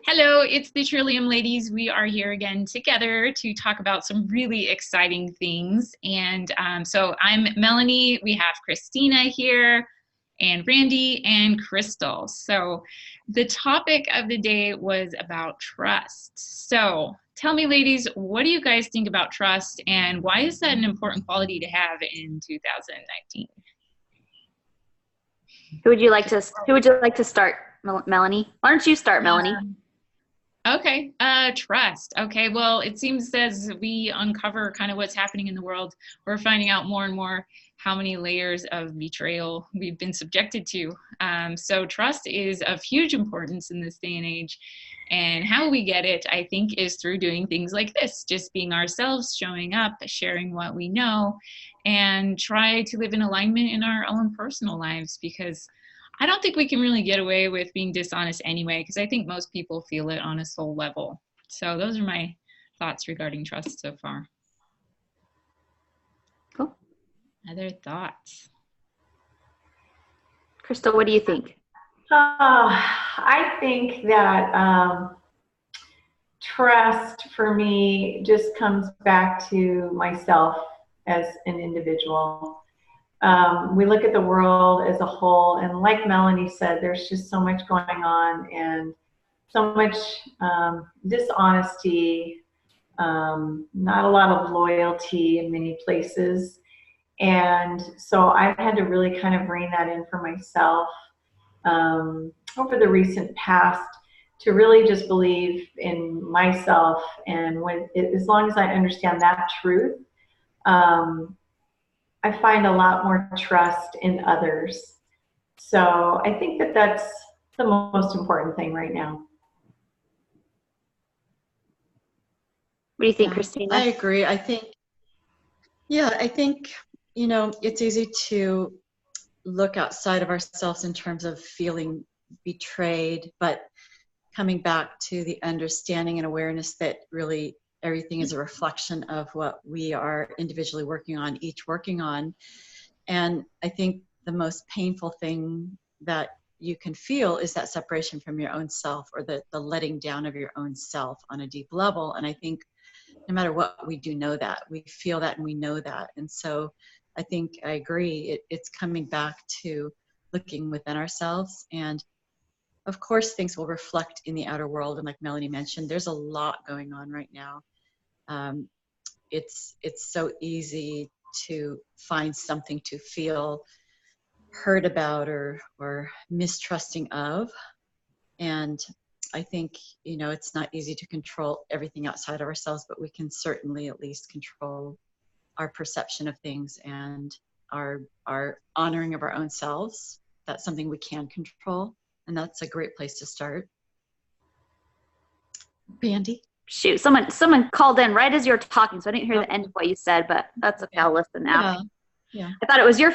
Hello, it's the Trillium ladies. We are here again together to talk about some really exciting things. And so I'm Melanie. We have Christina here, and Randy, and Crystal. So the topic of the day was about trust. So tell me, ladies, what do you guys think about trust, and why is that an important quality to have in 2019? Who would you like to start, Melanie? Why don't you start, Melanie? Okay, trust. Okay, well, it seems as we uncover kind of what's happening in the world, we're finding out more and more how many layers of betrayal we've been subjected to. So trust is of huge importance in this day and age. And how we get it, I think, is through doing things like this, just being ourselves, showing up, sharing what we know, and try to live in alignment in our own personal lives, because I don't think we can really get away with being dishonest anyway, because I think most people feel it on a soul level. So those are my thoughts regarding trust so far. Cool. Other thoughts? Crystal, what do you think? I think that trust for me just comes back to myself as an individual. We look at the world as a whole, and like Melanie said, there's just so much going on and so much dishonesty, not a lot of loyalty in many places. And so I've had to really kind of rein that in for myself over the recent past, to really just believe in myself. And as long as I understand that truth, I find a lot more trust in others. So I think that that's the most important thing right now. What do you think, Christina? I agree. I think, it's easy to look outside of ourselves in terms of feeling betrayed, but coming back to the understanding and awareness that really everything is a reflection of what we are individually working on, each working on. And I think the most painful thing that you can feel is that separation from your own self, or the letting down of your own self on a deep level. And I think no matter what we do, know that we feel that and we know that. And so I think I agree. It's coming back to looking within ourselves. And of course, things will reflect in the outer world. And like Melanie mentioned, there's a lot going on right now. It's so easy to find something to feel hurt about or mistrusting of. And I think, it's not easy to control everything outside of ourselves, but we can certainly at least control our perception of things and our honoring of our own selves. That's something we can control. And that's a great place to start. Randy? Shoot, someone called in right as you were talking, so I didn't hear the end of what you said, but that's okay. I'll listen now. Yeah. I thought it was your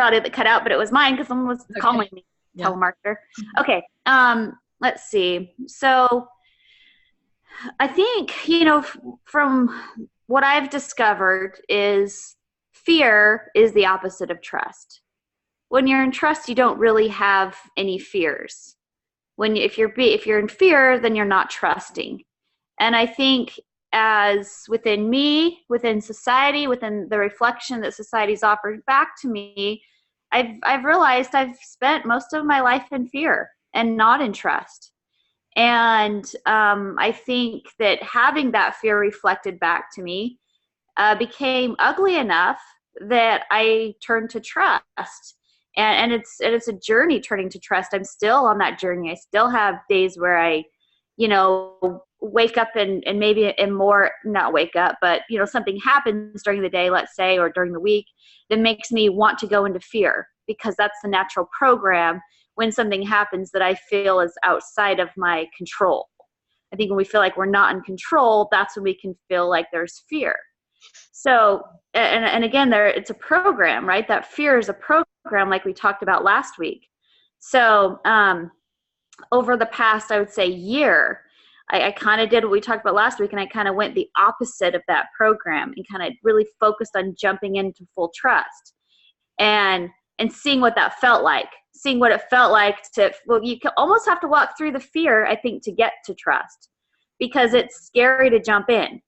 audio that cut out, but it was mine because someone was calling me. Yeah. Telemarketer. Okay. Let's see. So I think, from what I've discovered is fear is the opposite of trust. When you're in trust, you don't really have any fears. If you're in fear, then you're not trusting. And I think as within me, within society, within the reflection that society's offered back to me, I've realized I've spent most of my life in fear and not in trust. And I think that having that fear reflected back to me became ugly enough that I turned to trust. And it's a journey turning to trust. I'm still on that journey. I still have days where I, wake up and maybe not wake up, but, something happens during the day, let's say, or during the week that makes me want to go into fear, because that's the natural program when something happens that I feel is outside of my control. I think when we feel like we're not in control, that's when we can feel like there's fear. So, and again, it's a program, right? That fear is a program like we talked about last week. So over the past, I would say, year, I kind of did what we talked about last week, and I kind of went the opposite of that program and kind of really focused on jumping into full trust and seeing what that felt like. seeing what it felt like to, well, you almost have to walk through the fear, I think, to get to trust, because it's scary to jump in.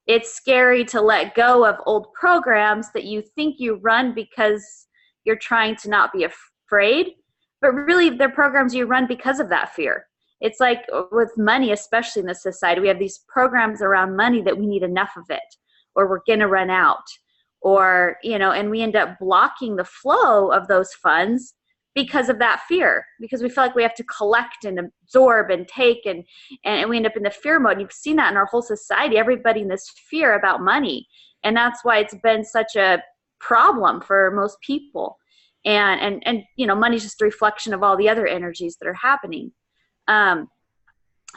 It's scary to let go of old programs that you think you run because you're trying to not be afraid, but really they're programs you run because of that fear. It's like with money, especially in this society, we have these programs around money that we need enough of it, or we're going to run out, or, you know, and we end up blocking the flow of those funds because of that fear, because we feel like we have to collect and absorb and take, and we end up in the fear mode. You've seen that in our whole society, everybody in this fear about money. And that's why it's been such a problem for most people. And you know, money's just a reflection of all the other energies that are happening.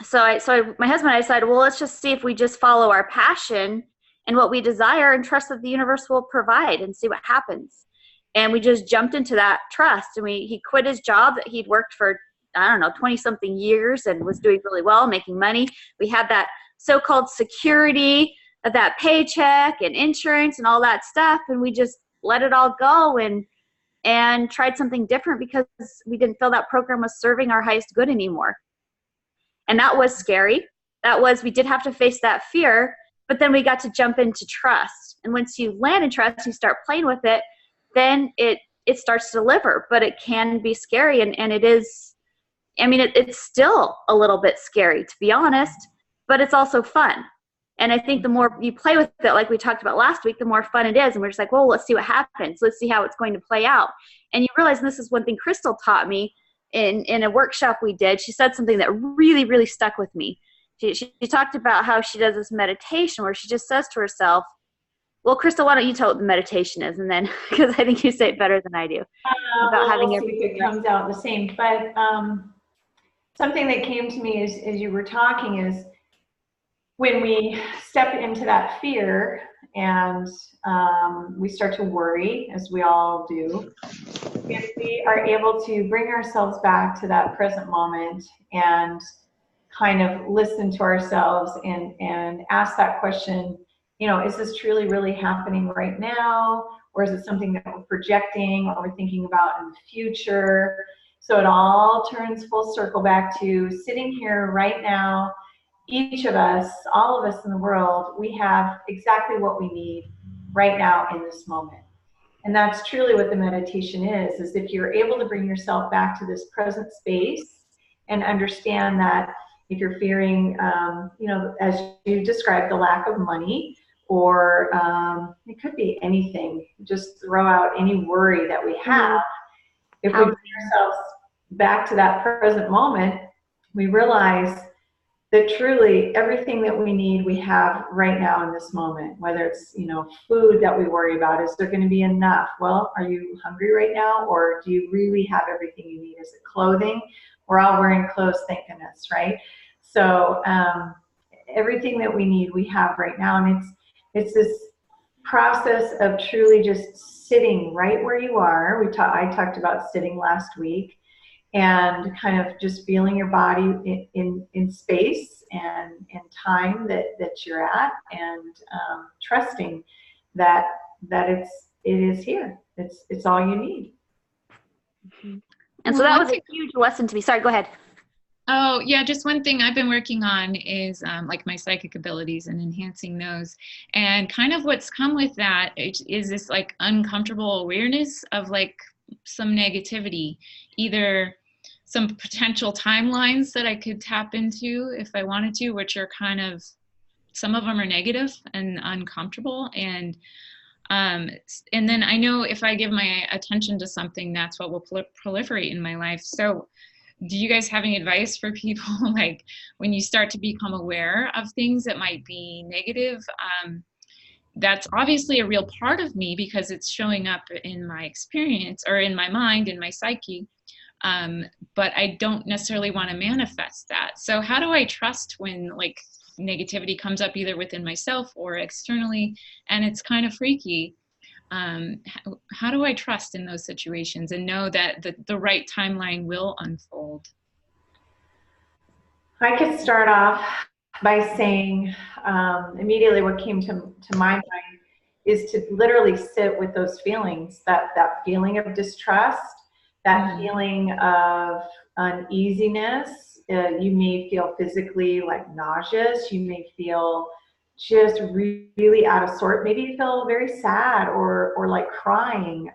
So my husband and I decided, well, let's just see if we just follow our passion and what we desire and trust that the universe will provide, and see what happens. And we just jumped into that trust. And he quit his job that he'd worked for, I don't know, 20 something years and was doing really well, making money. We had that so-called security of that paycheck and insurance and all that stuff. And we just let it all go and tried something different because we didn't feel that program was serving our highest good anymore. And that was scary. We did have to face that fear, but then we got to jump into trust. And once you land in trust, you start playing with it, then it starts to deliver. But it can be scary, and it is, I mean, it's still a little bit scary, to be honest, but it's also fun. And I think the more you play with it, like we talked about last week, the more fun it is. And we're just like, well, let's see what happens. Let's see how it's going to play out. And you realize, and this is one thing Crystal taught me in a workshop we did. She said something that really, really stuck with me. She talked about how she does this meditation where she just says to herself, well, Crystal, why don't you tell what the meditation is? And then, because I think you say it better than I do. About having we'll see if it comes out the same. But something that came to me as you were talking is, when we step into that fear and we start to worry, as we all do, if we are able to bring ourselves back to that present moment and kind of listen to ourselves and ask that question, you know, is this truly really happening right now? Or is it something that we're projecting or we're thinking about in the future? So it all turns full circle back to sitting here right now. Each of us, all of us in the world, we have exactly what we need right now in this moment. And that's truly what the meditation is if you're able to bring yourself back to this present space and understand that if you're fearing, you know, as you described, the lack of money, or it could be anything, just throw out any worry that we have. If we bring ourselves back to that present moment, we realize that truly everything that we need, we have right now in this moment. Whether it's, you know, food that we worry about, is there going to be enough? Well, are you hungry right now, or do you really have everything you need? Is it clothing? We're all wearing clothes, thank goodness, right? So everything that we need, we have right now. And it's this process of truly just sitting right where you are. I talked about sitting last week, and kind of just feeling your body in space and in time that you're at, and trusting that it is here. It's all you need. And so that was a huge lesson to me. Sorry, go ahead. Oh, yeah, just one thing I've been working on is like my psychic abilities and enhancing those. And kind of what's come with that is this like uncomfortable awareness of like some negativity, either some potential timelines that I could tap into if I wanted to, which are kind of, some of them are negative and uncomfortable. And then I know if I give my attention to something, that's what will proliferate in my life. So do you guys have any advice for people, like when you start to become aware of things that might be negative? That's obviously a real part of me because it's showing up in my experience or in my mind, in my psyche. But I don't necessarily want to manifest that. So how do I trust when like negativity comes up either within myself or externally, and it's kind of freaky? How do I trust in those situations and know that the right timeline will unfold? I could start off by saying immediately what came to my mind is to literally sit with those feelings, that feeling of distrust, that feeling of uneasiness. You may feel physically like nauseous. You may feel just really out of sort. Maybe you feel very sad or like crying.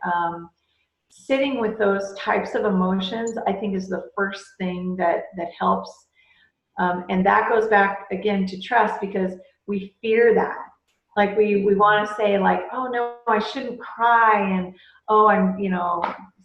Sitting with those types of emotions, I think, is the first thing that helps. And that goes back again to trust, because we fear that. Like we want to say like, oh no, I shouldn't cry, and oh, I'm,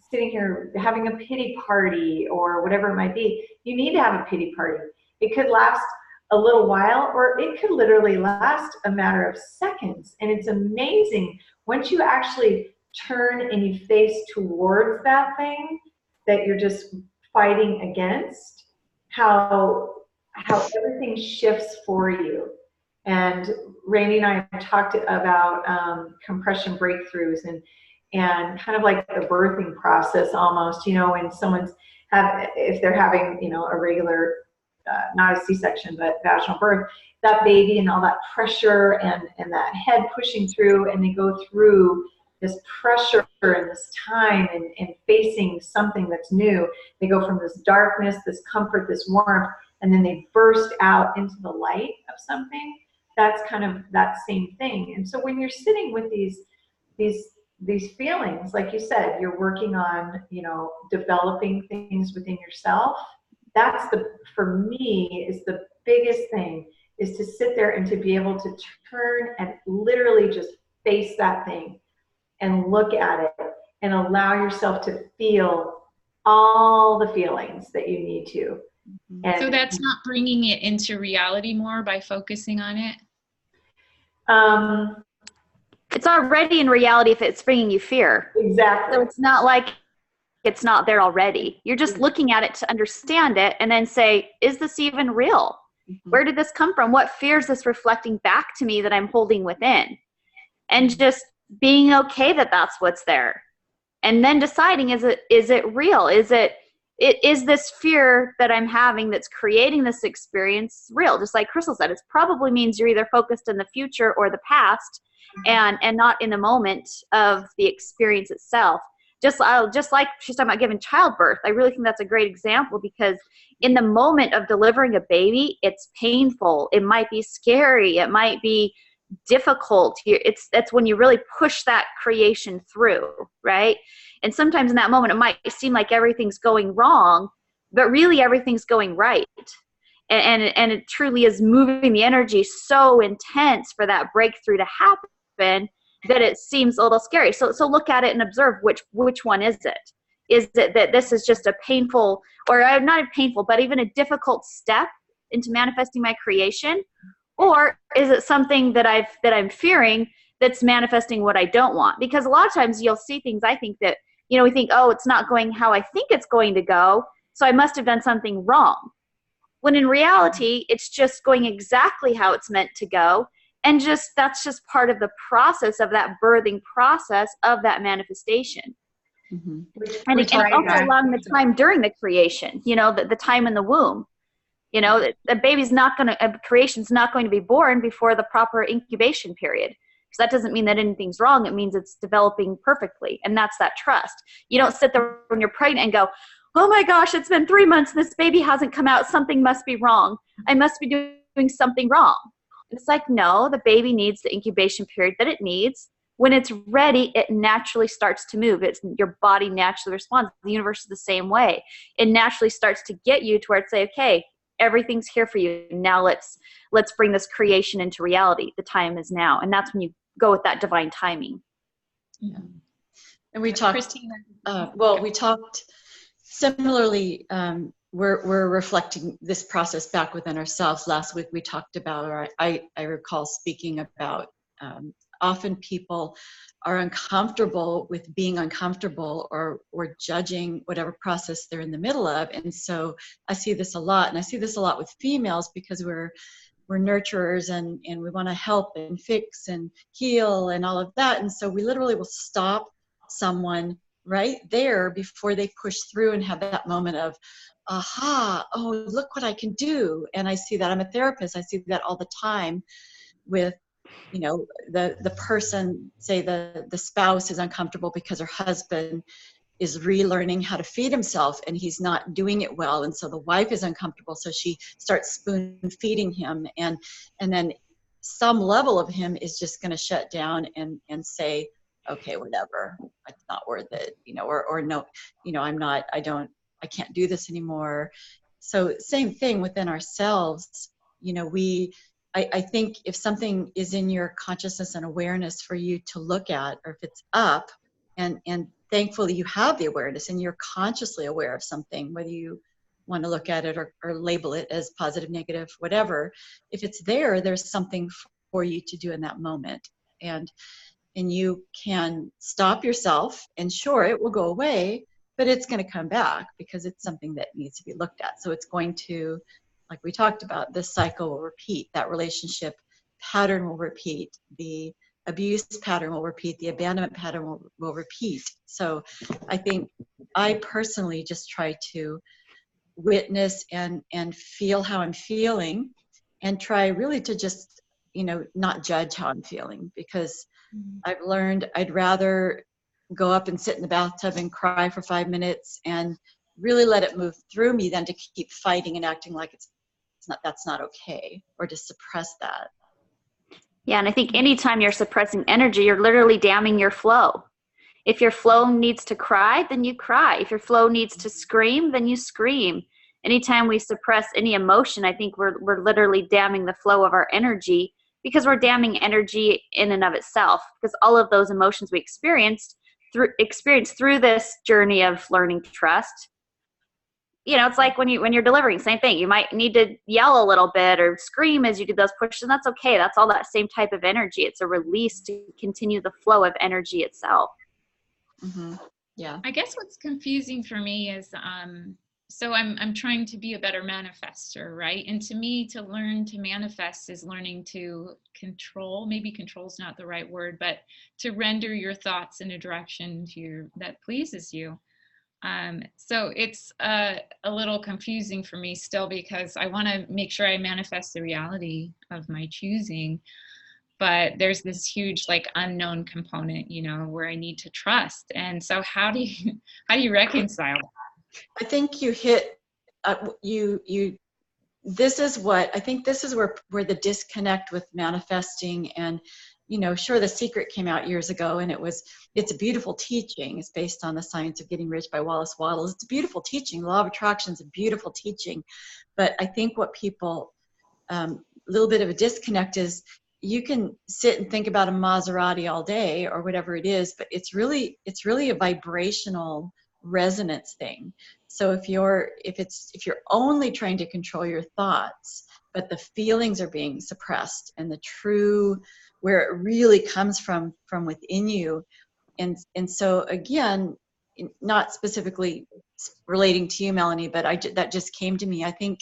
sitting here having a pity party or whatever it might be. You need to have a pity party. It could last a little while, or it could literally last a matter of seconds. And it's amazing once you actually turn and you face towards that thing that you're just fighting against, how everything shifts for you. And Rainey and I have talked about compression breakthroughs and kind of like the birthing process almost, when someone's if they're having, a regular, not a C-section, but vaginal birth, that baby and all that pressure and that head pushing through, and they go through this pressure and this time and facing something that's new. They go from this darkness, this comfort, this warmth, and then they burst out into the light of something. That's kind of that same thing. And so when you're sitting with these feelings, like you said, you're working on, developing things within yourself. That's for me, is the biggest thing, is to sit there and to be able to turn and literally just face that thing and look at it and allow yourself to feel all the feelings that you need to. And so that's not bringing it into reality more by focusing on it? It's already in reality if it's bringing you fear. Exactly. So it's not like it's not there already. You're just looking at it to understand it and then say, is this even real? Where did this come from? What fear is this reflecting back to me that I'm holding within? And just being okay that that's what's there. And then deciding, is it real? Is this fear that I'm having that's creating this experience real? Just like Crystal said, it probably means you're either focused in the future or the past and not in the moment of the experience itself. Just like she's talking about giving childbirth, I really think that's a great example, because in the moment of delivering a baby, it's painful. It might be scary. It might be difficult. That's when you really push that creation through, right? And sometimes in that moment, it might seem like everything's going wrong, but really everything's going right. And it truly is moving the energy so intense for that breakthrough to happen that it seems a little scary. So look at it and observe which one is it? Is it that this is just a painful, or not a painful, but even a difficult step into manifesting my creation? Or is it something that I'm fearing that's manifesting what I don't want? Because a lot of times you'll see things, I think, that, we think, oh, it's not going how I think it's going to go, so I must have done something wrong. When in reality, it's just going exactly how it's meant to go. And that's just part of the process of that birthing process of that manifestation. Mm-hmm. And also along the time during the creation, the time in the womb. The baby's creation's not going to be born before the proper incubation period. So that doesn't mean that anything's wrong. It means it's developing perfectly. And that's that trust. You don't sit there when you're pregnant and go, oh my gosh, it's been 3 months. This baby hasn't come out. Something must be wrong. I must be doing something wrong. And it's like, no, the baby needs the incubation period that it needs. When it's ready, it naturally starts to move. Your body naturally responds. The universe is the same way. It naturally starts to get you to where it's like, okay, everything's here for you. Now let's bring this creation into reality. The time is now. And that's when you go with that divine timing. Yeah. And we talked, we talked similarly, we're reflecting this process back within ourselves. Last week we talked about, or I recall speaking about, often people are uncomfortable with being uncomfortable or judging whatever process they're in the middle of. And so I see this a lot, and I see this a lot with females, because we're nurturers and we want to help and fix and heal and all of that. And so we literally will stop someone right there before they push through and have that moment of, aha, oh, look what I can do. And I see that. I'm a therapist. I see that all the time with, the person, say the spouse is uncomfortable because her husband is relearning how to feed himself, and he's not doing it well, and so the wife is uncomfortable, so she starts spoon feeding him, and then some level of him is just going to shut down and say, okay, whatever, it's not worth it, or no, I can't do this anymore. So same thing within ourselves. I think if something is in your consciousness and awareness for you to look at, or if it's up, and thankfully you have the awareness and you're consciously aware of something, whether you want to look at it or label it as positive, negative, whatever, if it's there, there's something for you to do in that moment. And you can stop yourself, and sure, it will go away, but it's going to come back because it's something that needs to be looked at. So it's going to, like we talked about, this cycle will repeat, that relationship pattern will repeat, the abuse pattern will repeat, the abandonment pattern will repeat. So I think I personally just try to witness and feel how I'm feeling, and try really to just, not judge how I'm feeling, because I've learned I'd rather go up and sit in the bathtub and cry for 5 minutes and really let it move through me than to keep fighting and acting like that's not okay, or to suppress that. Yeah, and I think anytime you're suppressing energy, you're literally damming your flow. If your flow needs to cry, then you cry. If your flow needs to scream, then you scream. Anytime we suppress any emotion, I think we're literally damming the flow of our energy, because we're damming energy in and of itself. Because all of those emotions we experienced through this journey of learning to trust, it's like when you're delivering, same thing. You might need to yell a little bit or scream as you do those pushes, and that's okay. That's all that same type of energy. It's a release to continue the flow of energy itself. Mm-hmm. Yeah. I guess what's confusing for me is, so I'm trying to be a better manifester, right? And to me, to learn to manifest is learning to control. Maybe control is not the right word, but to render your thoughts in a direction that pleases you. So it's a little confusing for me still, because I want to make sure I manifest the reality of my choosing. But there's this huge unknown component, where I need to trust. And so how do you reconcile that? I think you hit this is what I think, this is where the disconnect with manifesting, and sure, The Secret came out years ago, and it's a beautiful teaching. It's based on The Science of Getting Rich by Wallace Wattles. It's a beautiful teaching. The law of attraction is a beautiful teaching. But I think what people, a little bit of a disconnect is, you can sit and think about a Maserati all day or whatever it is, but it's really a vibrational resonance thing. So if you're only trying to control your thoughts, but the feelings are being suppressed, and the true, where it really comes from within you, and so again, not specifically relating to you, Melanie, but that just came to me. I think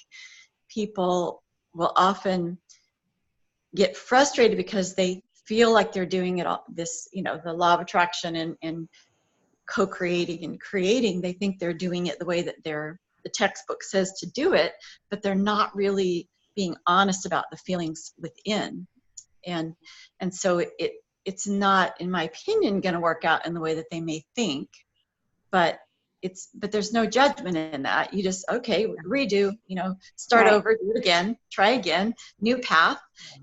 people will often get frustrated because they feel like they're doing it all, this, the law of attraction and co-creating and creating. They think they're doing it the way that the textbook says to do it, but they're not really being honest about the feelings within. And so it's not, in my opinion, going to work out in the way that they may think, but there's no judgment in that. You just, okay, redo, start Right. over, do it again, try again, new path.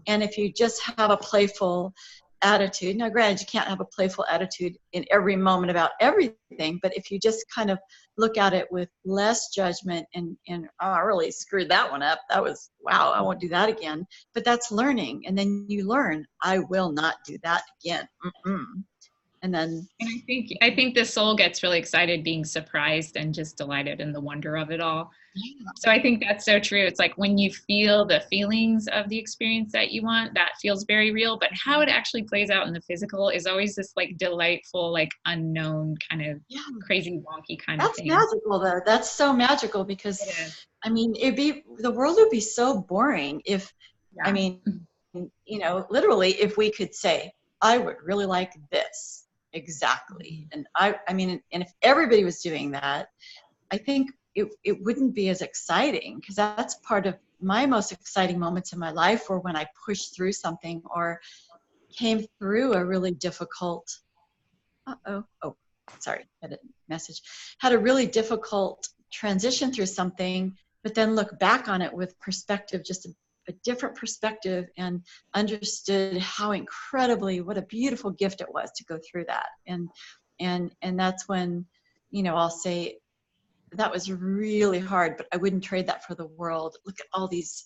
And if you just have a playful attitude, now granted, you can't have a playful attitude in every moment about everything, but if you just kind of look at it with less judgment and oh, I really screwed that one up. That was, wow, I won't do that again. But that's learning. And then you learn, I will not do that again. And then, and I think the soul gets really excited being surprised and just delighted in the wonder of it all. So I think that's so true. It's like when you feel the feelings of the experience that you want, that feels very real, but how it actually plays out in the physical is always this delightful, unknown kind of crazy wonky kind of thing. That's magical though. That's so magical, because I mean, the world would be so boring if, I mean, literally, if we could say, I would really like this. Exactly. And I mean, and if everybody was doing that, I think it wouldn't be as exciting, because that's part of my most exciting moments in my life, were when I pushed through something or came through a really difficult, sorry, had a message, had a really difficult transition through something, but then look back on it with perspective, just a different perspective, and understood how incredibly, what a beautiful gift it was to go through that. And that's when, you know, I'll say that was really hard, but I wouldn't trade that for the world. Look at all these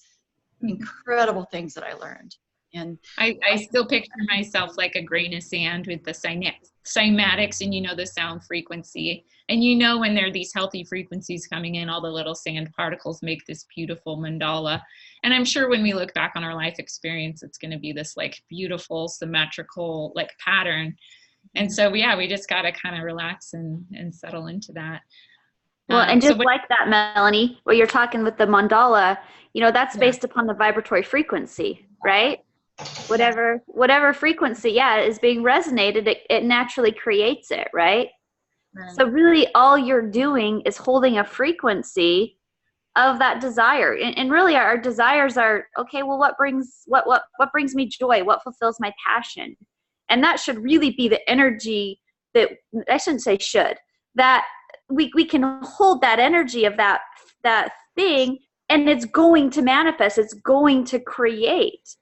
incredible things that I learned. And I still picture myself like a grain of sand with the cymatics, and you know, the sound frequency, and you know, when there are these healthy frequencies coming in, all the little sand particles make this beautiful mandala. And I'm sure when we look back on our life experience, it's going to be this like beautiful symmetrical like pattern. And so yeah, we just got to kind of relax and settle into that. Well, and So just like that, Melanie, what you're talking with the mandala, you know, that's based upon the vibratory frequency, right? Whatever frequency, is being resonated, it naturally creates it, right? So really all you're doing is holding a frequency of that desire. And really our desires are, okay, well, what brings me joy? What fulfills my passion? And that should really be the energy that, I shouldn't say should, that we can hold that energy of that thing, and it's going to manifest, it's going to create.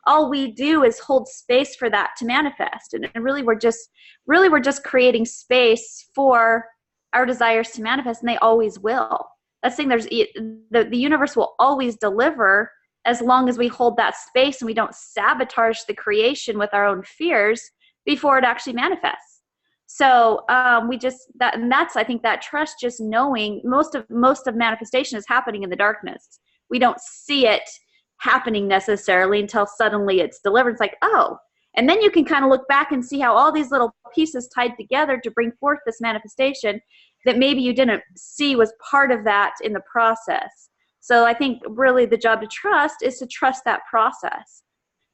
All we do is hold space for that to manifest. And really we're just creating space for our desires to manifest, and they always will. That's the thing, the universe will always deliver as long as we hold that space and we don't sabotage the creation with our own fears before it actually manifests. So that's, I think, that trust, just knowing most of manifestation is happening in the darkness. We don't see it happening necessarily until suddenly it's delivered. It's like, oh, and then you can kind of look back and see how all these little pieces tied together to bring forth this manifestation that maybe you didn't see was part of that in the process. So I think really the job to trust is to trust that process,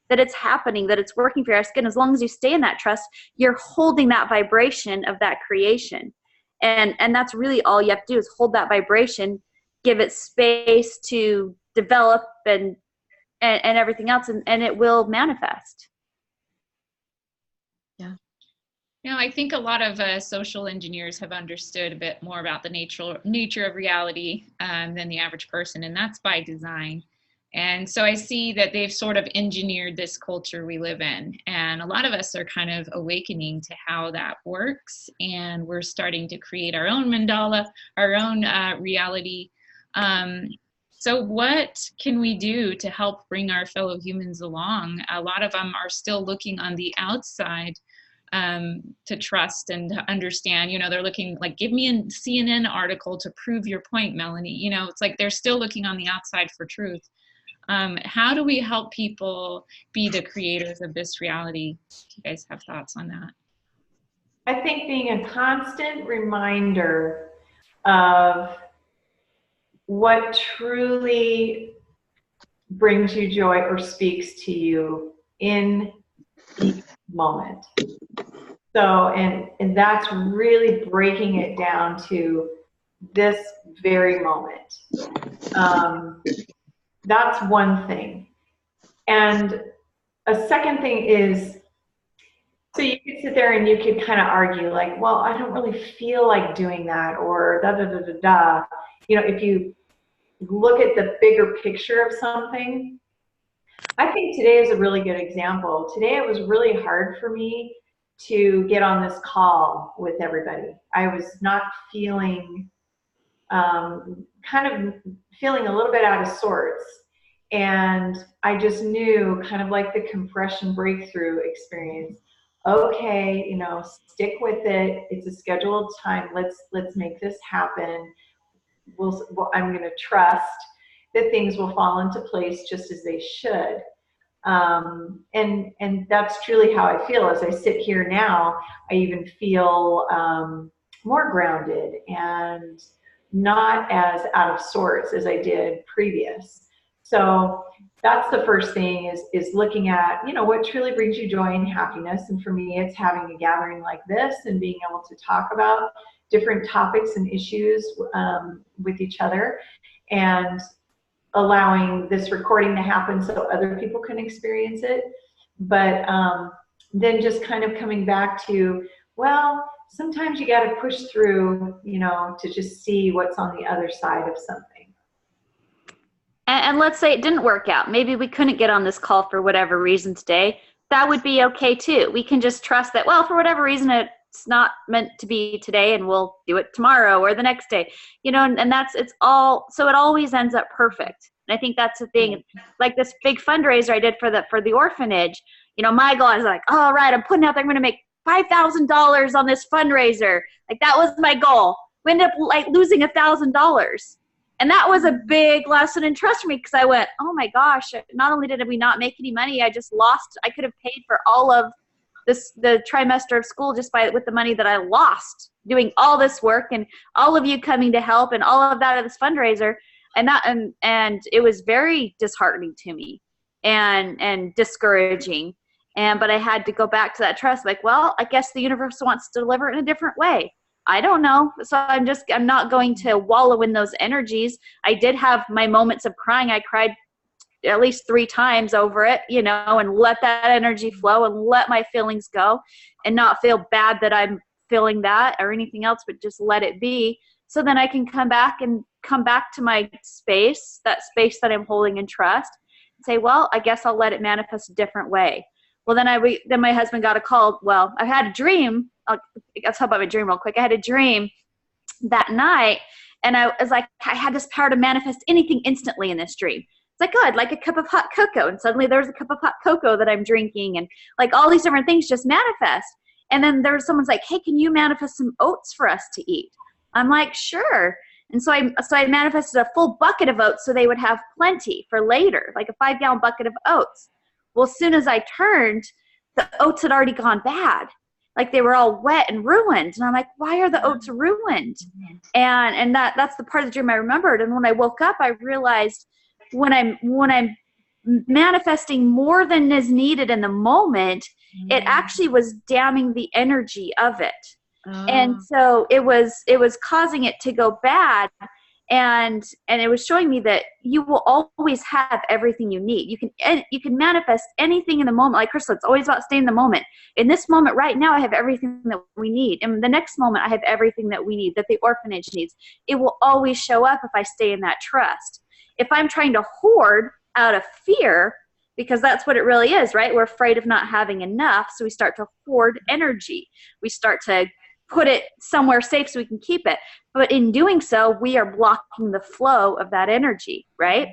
that it's happening, that it's working for your skin. As long as you stay in that trust, you're holding that vibration of that creation. And that's really all you have to do, is hold that vibration, give it space to develop and everything else, and it will manifest. Yeah. You know, I think a lot of social engineers have understood a bit more about the nature of reality than the average person, and that's by design. And so I see that they've sort of engineered this culture we live in. And a lot of us are kind of awakening to how that works. And we're starting to create our own mandala, our own reality. So what can we do to help bring our fellow humans along? A lot of them are still looking on the outside to trust and to understand. You know, they're looking like, give me a CNN article to prove your point, Melanie. You know, it's like they're still looking on the outside for truth. How do we help people be the creators of this reality? Do you guys have thoughts on that? I think being a constant reminder of what truly brings you joy or speaks to you in each moment. So, and that's really breaking it down to this very moment. That's one thing. And a second thing is, so you could sit there and you could kind of argue like, well, I don't really feel like doing that, or da da da da da. You know, if you look at the bigger picture of something, I think today is a really good example. Today it was really hard for me to get on this call with everybody. I was not feeling, kind of feeling a little bit out of sorts. And I just knew, kind of like the compression breakthrough experience, okay, you know, stick with it. It's a scheduled time. Let's make this happen. I'm going to trust that things will fall into place just as they should. And that's truly how I feel. As I sit here now, I even feel more grounded and not as out of sorts as I did previous. So that's the first thing, is looking at, you know, what truly brings you joy and happiness. And for me, it's having a gathering like this and being able to talk about different topics and issues with each other, and allowing this recording to happen so other people can experience it. But then just kind of coming back to, well, sometimes you got to push through, to just see what's on the other side of something. And let's say it didn't work out. Maybe we couldn't get on this call for whatever reason today. That would be okay too. We can just trust that, well, for whatever reason, it's not meant to be today and we'll do it tomorrow or the next day, and it's all, so it always ends up perfect. And I think that's the thing. Like this big fundraiser I did for the orphanage, my goal is like, all right, I'm putting out there, I'm going to make $5,000 on this fundraiser. Like that was my goal. We ended up like losing $1,000. And that was a big lesson in trust for me, because I went, oh my gosh, not only did we not make any money, I just lost, I could have paid for all of the trimester of school just with the money that I lost doing all this work and all of you coming to help and all of that at this fundraiser. And it was very disheartening to me and discouraging. But I had to go back to that trust, like, well, I guess the universe wants to deliver it in a different way. I don't know. So I'm not going to wallow in those energies. I did have my moments of crying. I cried at least 3 times over it, and let that energy flow and let my feelings go and not feel bad that I'm feeling that or anything else, but just let it be. So then I can come back to my space, that space that I'm holding in trust, and say, well, I guess I'll let it manifest a different way. Well, then my husband got a call. Well, I had a dream. Let's talk about my dream real quick. I had a dream that night, and I was like, I had this power to manifest anything instantly in this dream. It's like, oh, I'd like a cup of hot cocoa. And suddenly there's a cup of hot cocoa that I'm drinking, and like all these different things just manifest. And then someone's like, hey, can you manifest some oats for us to eat? I'm like, sure. And so I manifested a full bucket of oats so they would have plenty for later, like a 5-gallon bucket of oats. Well, as soon as I turned, the oats had already gone bad. Like they were all wet and ruined. And I'm like, why are the oats ruined? And that's the part of the dream I remembered. And when I woke up, I realized when I'm manifesting more than is needed in the moment, it actually was damning the energy of it. And so it was causing it to go bad. And it was showing me that you will always have everything you need. You can manifest anything in the moment. Like Crystal, it's always about staying in the moment. In this moment right now, I have everything that we need. And the next moment, I have everything that we need, that the orphanage needs. It will always show up if I stay in that trust. If I'm trying to hoard out of fear, because that's what it really is, right? We're afraid of not having enough. So we start to hoard energy. We start to put it somewhere safe so we can keep it. But in doing so, we are blocking the flow of that energy, right?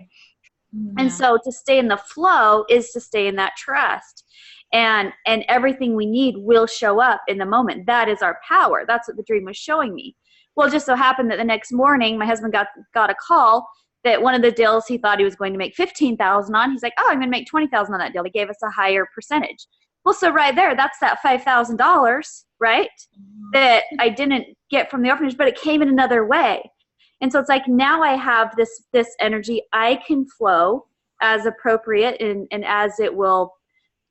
Yeah. And so to stay in the flow is to stay in that trust. And everything we need will show up in the moment. That is our power. That's what the dream was showing me. Well, it just so happened that the next morning, my husband got a call that one of the deals he thought he was going to make $15,000 on. He's like, oh, I'm going to make $20,000 on that deal. He gave us a higher percentage. Well, so right there, that's that $5,000, right, that I didn't get from the orphanage, but it came in another way. And so it's like now I have this energy. I can flow as appropriate and as it will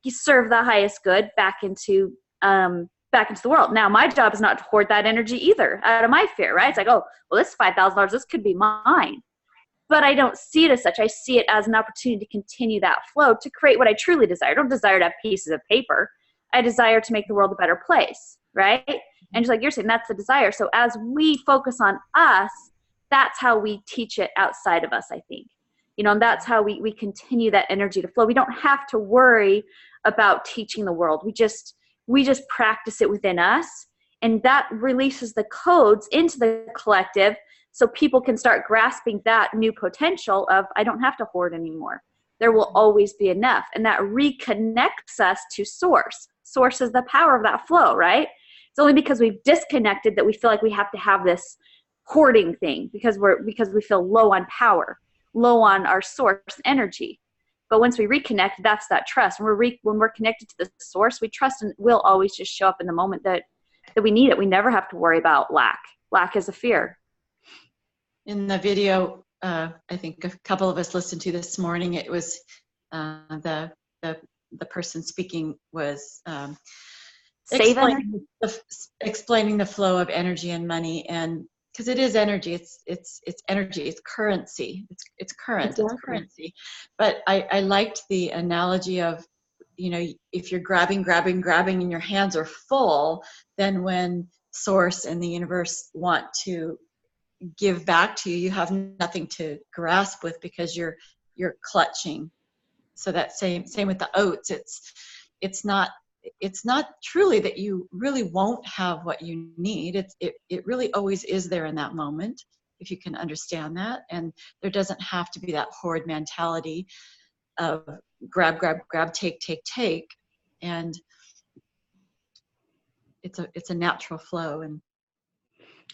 serve the highest good back into the world. Now, my job is not to hoard that energy either out of my fear, right? It's like, oh, well, this $5,000, this could be mine. But I don't see it as such. I see it as an opportunity to continue that flow, to create what I truly desire. I don't desire to have pieces of paper. I desire to make the world a better place, right? And just like you're saying, that's the desire. So as we focus on us, that's how we teach it outside of us, I think. And that's how we continue that energy to flow. We don't have to worry about teaching the world. We just practice it within us, and that releases the codes into the collective, so people can start grasping that new potential of, I don't have to hoard anymore. There will always be enough. And that reconnects us to source. Source is the power of that flow, right? It's only because we've disconnected that we feel like we have to have this hoarding thing because we feel low on power, low on our source energy. But once we reconnect, that's that trust. When we're connected to the source, we trust, and it will always just show up in the moment that we need it. We never have to worry about lack. Lack is a fear. In the video, I think a couple of us listened to this morning, it was the person speaking was explaining the flow of energy and money, and because it is energy, it's energy, it's currency, it's current, exactly. It's currency. But I liked the analogy of, if you're grabbing and your hands are full, then when source and the universe want to give back to you, you have nothing to grasp with because you're clutching. So that same with the oats, it's not truly that you really won't have what you need. It really always is there in that moment, if you can understand that. And there doesn't have to be that hoard mentality of grab, take. And it's a natural flow. And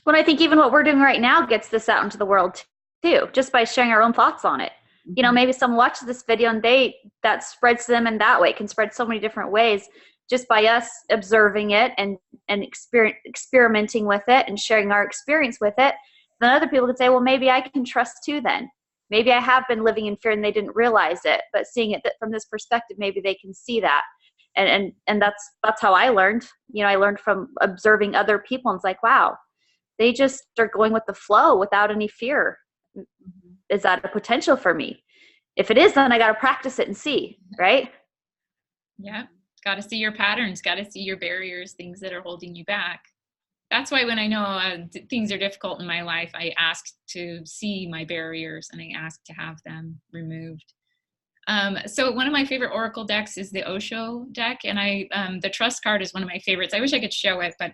well, I think even what we're doing right now gets this out into the world too, just by sharing our own thoughts on it. You know, maybe someone watches this video and that spreads to them in that way. It can spread so many different ways just by us observing it and experimenting with it and sharing our experience with it. Then other people could say, well, maybe I can trust too then. Maybe I have been living in fear and they didn't realize it, but seeing it from this perspective, maybe they can see that. And that's how I learned. You know, I learned from observing other people, and it's like, wow, they just are going with the flow without any fear. Is that a potential for me? If it is, then I got to practice it and see, right? Yeah. Got to see your patterns, got to see your barriers, things that are holding you back. That's why when I know things are difficult in my life, I ask to see my barriers and I ask to have them removed. So one of my favorite oracle decks is the Osho deck, and the trust card is one of my favorites. I wish I could show it, but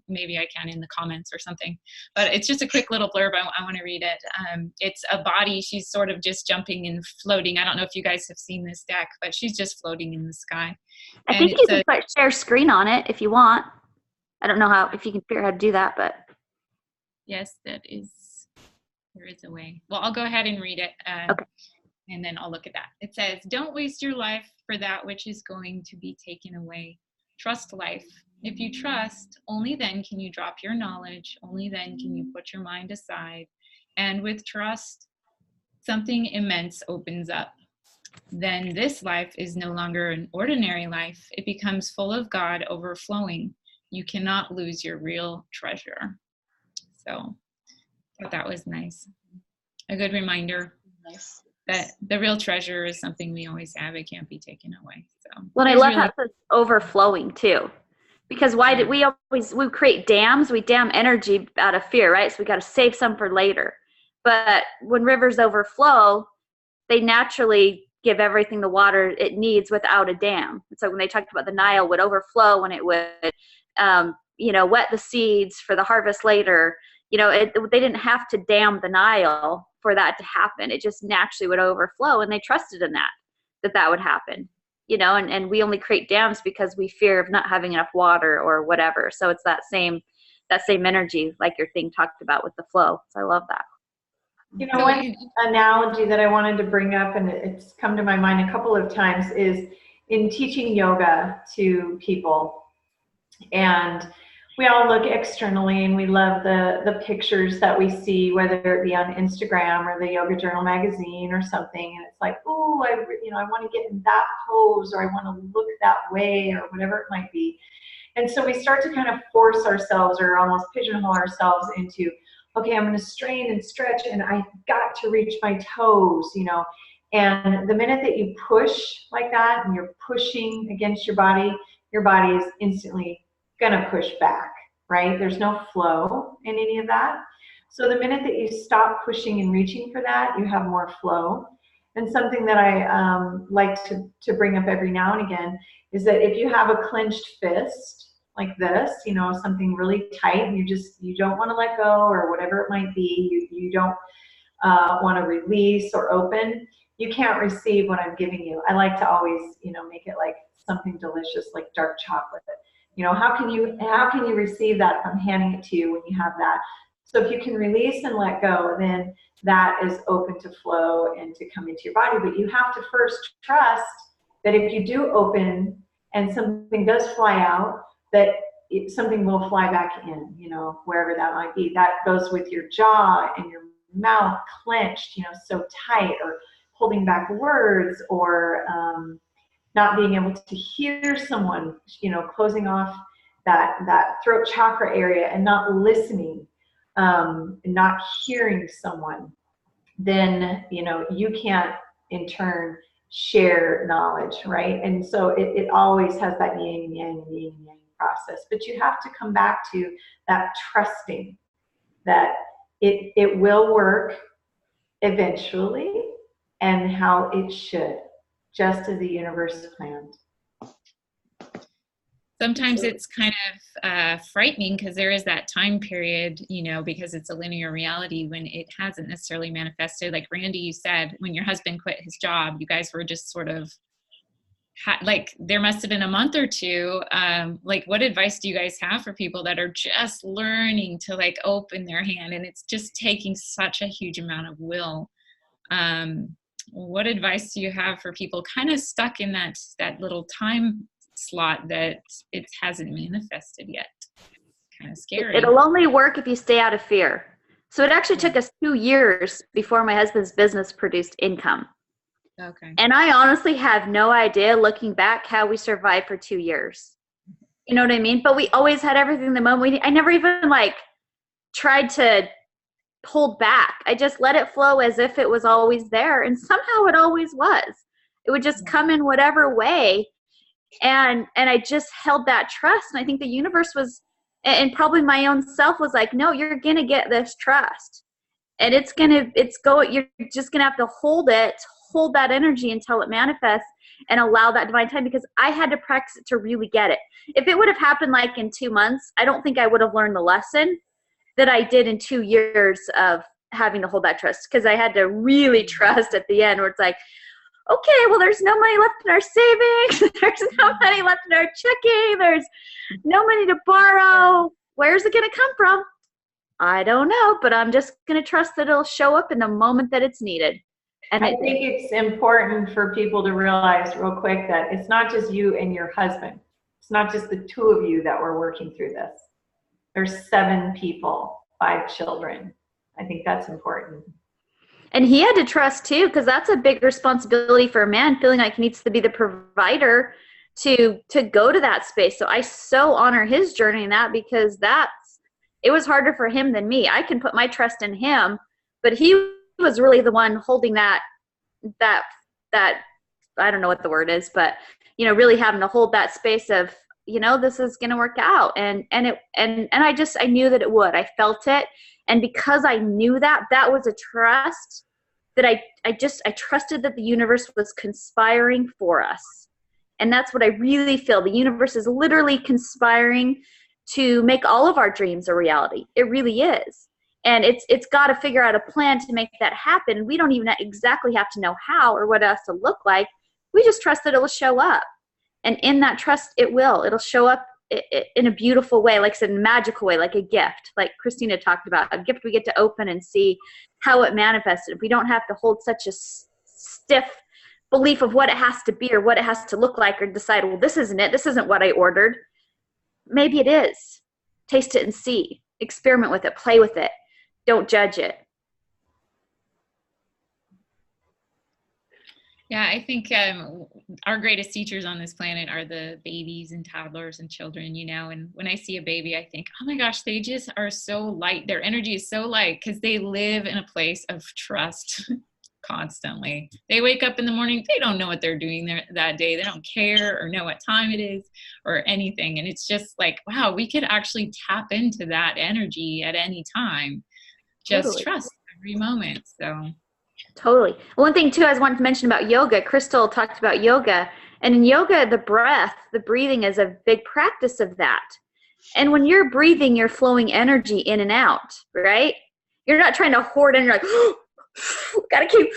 maybe I can in the comments or something. But it's just a quick little blurb. I want to read it. It's a body. She's sort of just jumping and floating. I don't know if you guys have seen this deck, but she's just floating in the sky. I think you can share screen on it if you want. I don't know if you can figure out how to do that, but. Yes, there is a way. Well, I'll go ahead and read it. Okay. And then I'll look at that. It says, don't waste your life for that which is going to be taken away. Trust life. If you trust, only then can you drop your knowledge. Only then can you put your mind aside. And with trust, something immense opens up. Then this life is no longer an ordinary life. It becomes full of God, overflowing. You cannot lose your real treasure. So I thought that was nice. A good reminder. Nice. That the real treasure is something we always have. It can't be taken away. So well, I love how it's overflowing too, because why did we create dams? We dam energy out of fear, right? So we got to save some for later. But when rivers overflow, they naturally give everything the water it needs without a dam. And so when they talked about the Nile would overflow when it would, wet the seeds for the harvest later. They didn't have to dam the Nile for that to happen. It just naturally would overflow, and they trusted in that would happen, and we only create dams because we fear of not having enough water or whatever. So it's that same energy, like your thing talked about with the flow. So I love that. One analogy that I wanted to bring up, and it's come to my mind a couple of times, is in teaching yoga to people. And we all look externally and we love the pictures that we see, whether it be on Instagram or the Yoga Journal magazine or something. And it's like, oh, I want to get in that pose, or I want to look that way, or whatever it might be. And so we start to kind of force ourselves or almost pigeonhole ourselves into, okay, I'm going to strain and stretch and I've got to reach my toes, And the minute that you push like that and you're pushing against your body is instantly going to push back, right? There's no flow in any of that. So the minute that you stop pushing and reaching for that, you have more flow. And something that I like to bring up every now and again is that if you have a clenched fist like this, something really tight, and you don't want to let go, or whatever it might be, you don't want to release or open, you can't receive what I'm giving you. I like to always, make it like something delicious, like dark chocolate. How can you receive that if I'm handing it to you when you have that? So if you can release and let go, then that is open to flow and to come into your body. But you have to first trust that if you do open and something does fly out, that something will fly back in, wherever that might be. That goes with your jaw and your mouth clenched, so tight, or holding back words, or not being able to hear someone, closing off that throat chakra area and not listening, and not hearing someone, then, you can't in turn share knowledge, right? And so it always has that yin and yang, yin and yang process. But you have to come back to that trusting that it will work eventually and how it should, just as the universe planned. Sometimes it's kind of frightening because there is that time period, because it's a linear reality when it hasn't necessarily manifested. Like Randy, you said, when your husband quit his job, you guys were just sort of like, there must have been a month or two. Like, what advice do you guys have for people that are just learning to like open their hand, and it's just taking such a huge amount of will? What advice do you have for people kind of stuck in that little time slot that it hasn't manifested yet? Kind of scary. It'll only work if you stay out of fear. So it actually took us 2 years before my husband's business produced income. Okay. And I honestly have no idea, looking back, how we survived for 2 years. You know what I mean? But we always had everything the moment I never even tried to hold back. I just let it flow as if it was always there. And somehow it always was. It would just come in whatever way. And I just held that trust. And I think the universe was, and probably my own self was like, no, you're going to get this trust. And you're just going to have to hold that energy until it manifests and allow that divine time, because I had to practice it to really get it. If it would have happened like in 2 months, I don't think I would have learned the lesson that I did in 2 years of having to hold that trust, because I had to really trust at the end where it's like, okay, well, there's no money left in our savings. There's no money left in our checking. There's no money to borrow. Where's it going to come from? I don't know, but I'm just going to trust that it'll show up in the moment that it's needed. And I think it's important for people to realize real quick that it's not just you and your husband. It's not just the two of you that were working through this. There's 7 people, 5 children. I think that's important. And he had to trust too, because that's a big responsibility for a man, feeling like he needs to be the provider to go to that space. So I so honor his journey in that, because it was harder for him than me. I can put my trust in him, but he was really the one holding that I don't know what the word is, but really having to hold that space of, this is going to work out. And I knew that it would. I felt it. And because I knew that was a trust that I trusted that the universe was conspiring for us. And that's what I really feel. The universe is literally conspiring to make all of our dreams a reality. It really is. And it's got to figure out a plan to make that happen. We don't even exactly have to know how or what it has to look like. We just trust that it will show up. And in that trust, it will. It'll show up in a beautiful way, like I said, in a magical way, like a gift, like Christina talked about, a gift we get to open and see how it manifested. If we don't have to hold such a stiff belief of what it has to be or what it has to look like, or decide, well, this isn't it. This isn't what I ordered. Maybe it is. Taste it and see. Experiment with it. Play with it. Don't judge it. Yeah, I think our greatest teachers on this planet are the babies and toddlers and children, and when I see a baby, I think, oh my gosh, they just are so light. Their energy is so light because they live in a place of trust constantly. They wake up in the morning, they don't know what they're doing there that day. They don't care or know what time it is or anything. And it's just like, wow, we could actually tap into that energy at any time. Just Totally. Trust every moment. So totally. One thing too, I was wanting to mention about yoga. Crystal talked about yoga, and in yoga, the breathing is a big practice of that. And when you're breathing, you're flowing energy in and out, right? You're not trying to hoard and you're like, oh, gotta keep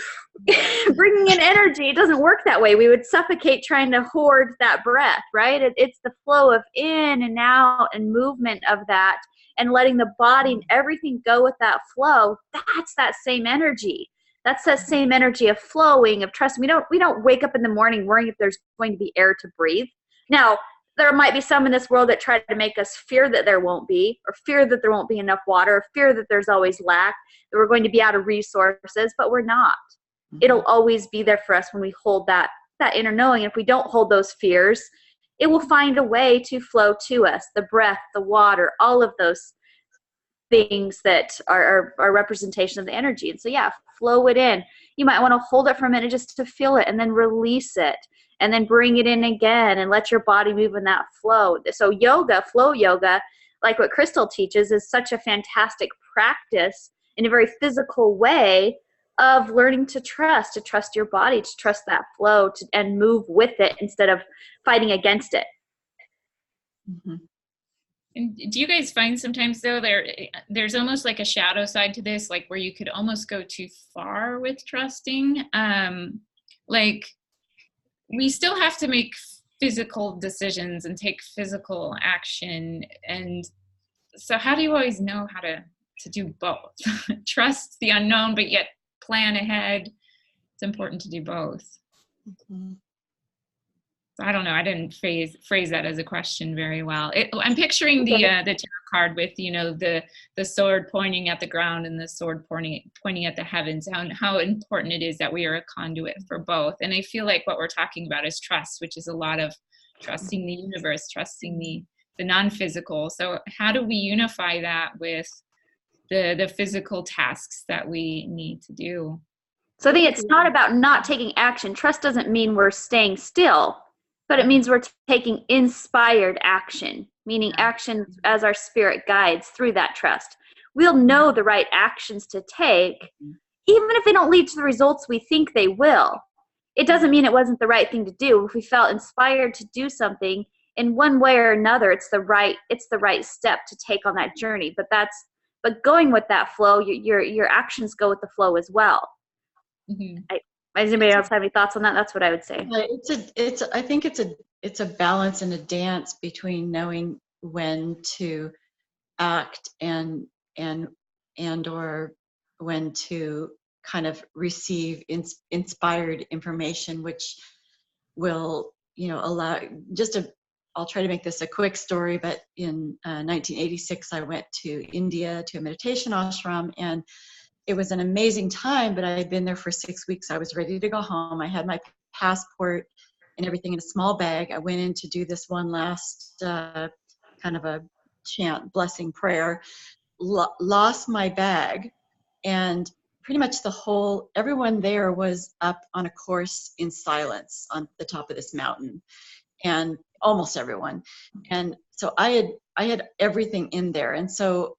bringing in energy. It doesn't work that way. We would suffocate trying to hoard that breath, right? It's the flow of in and out and movement of that, and letting the body and everything go with that flow. That's that same energy. That's that same energy of flowing, of trust. We don't wake up in the morning worrying if there's going to be air to breathe. Now, there might be some in this world that try to make us fear that there won't be, or fear that there won't be enough water, or fear that there's always lack, that we're going to be out of resources, but we're not. It'll always be there for us when we hold that inner knowing. If we don't hold those fears, it will find a way to flow to us. The breath, the water, all of those things that are representation of the energy. And so, yeah, flow it in. You might want to hold it for a minute just to feel it and then release it. and then bring it in again and let your body move in that flow. So yoga, flow yoga, like what Crystal teaches, is such a fantastic practice in a very physical way of learning to trust your body, to trust that flow, and move with it instead of fighting against it. Mm-hmm. And do you guys find sometimes though there's almost like a shadow side to this, like where you could almost go too far with trusting? Like we still have to make physical decisions and take physical action, and so how do you always know how to do both? Trust the unknown, but yet plan ahead. It's important to do both. Mm-hmm. I don't know. I didn't phrase that as a question very well. I'm picturing the tarot card with, you know, the sword pointing at the ground and the sword pointing at the heavens. How important it is that we are a conduit for both. And I feel like what we're talking about is trust, which is a lot of trusting the universe, trusting the non-physical. So how do we unify that with the physical tasks that we need to do? So I think it's not about not taking action. Trust doesn't mean we're staying still, but it means we're taking inspired action, meaning action as our spirit guides through that trust. We'll know the right actions to take, even if they don't lead to the results we think they will. It doesn't mean it wasn't the right thing to do. If we felt inspired to do something in one way or another, it's the right step to take on that journey. But going with that flow, your actions go with the flow as well. Mm-hmm. Does anybody else have any thoughts on that? That's what I would say. I think it's a balance and a dance between knowing when to act and or when to kind of receive inspired information, which will, you know, allow I'll try to make this a quick story, but in 1986, I went to India to a meditation ashram, and it was an amazing time, but I had been there for 6 weeks. I was ready to go home. I had my passport and everything in a small bag. I went in to do this one last kind of a chant, blessing prayer, lost my bag, and pretty much everyone there was up on a course in silence on the top of this mountain, and almost everyone. And so I had everything in there. And so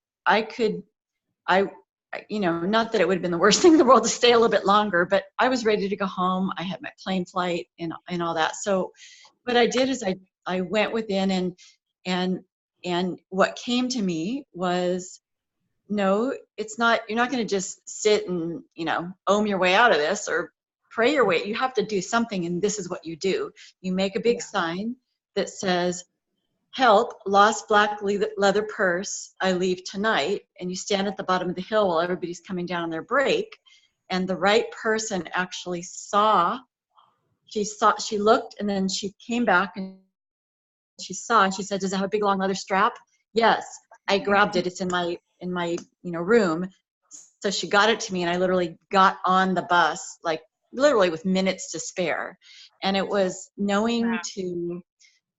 you know, not that it would have been the worst thing in the world to stay a little bit longer, but I was ready to go home. I had my plane flight and all that. So what I did is I went within, and what came to me was, no, it's not, you're not going to just sit and, you know, ohm your way out of this or pray your way. You have to do something, and this is what you do. You make a big sign that says, "Help, lost black leather purse, I leave tonight," and you stand at the bottom of the hill while everybody's coming down on their break. And the right person actually she looked, and then she came back and she saw, and she said, "Does it have a big long leather strap?" "Yes." I grabbed it. It's in my you know, room. So she got it to me, and I literally got on the bus, like literally with minutes to spare. And it was knowing to,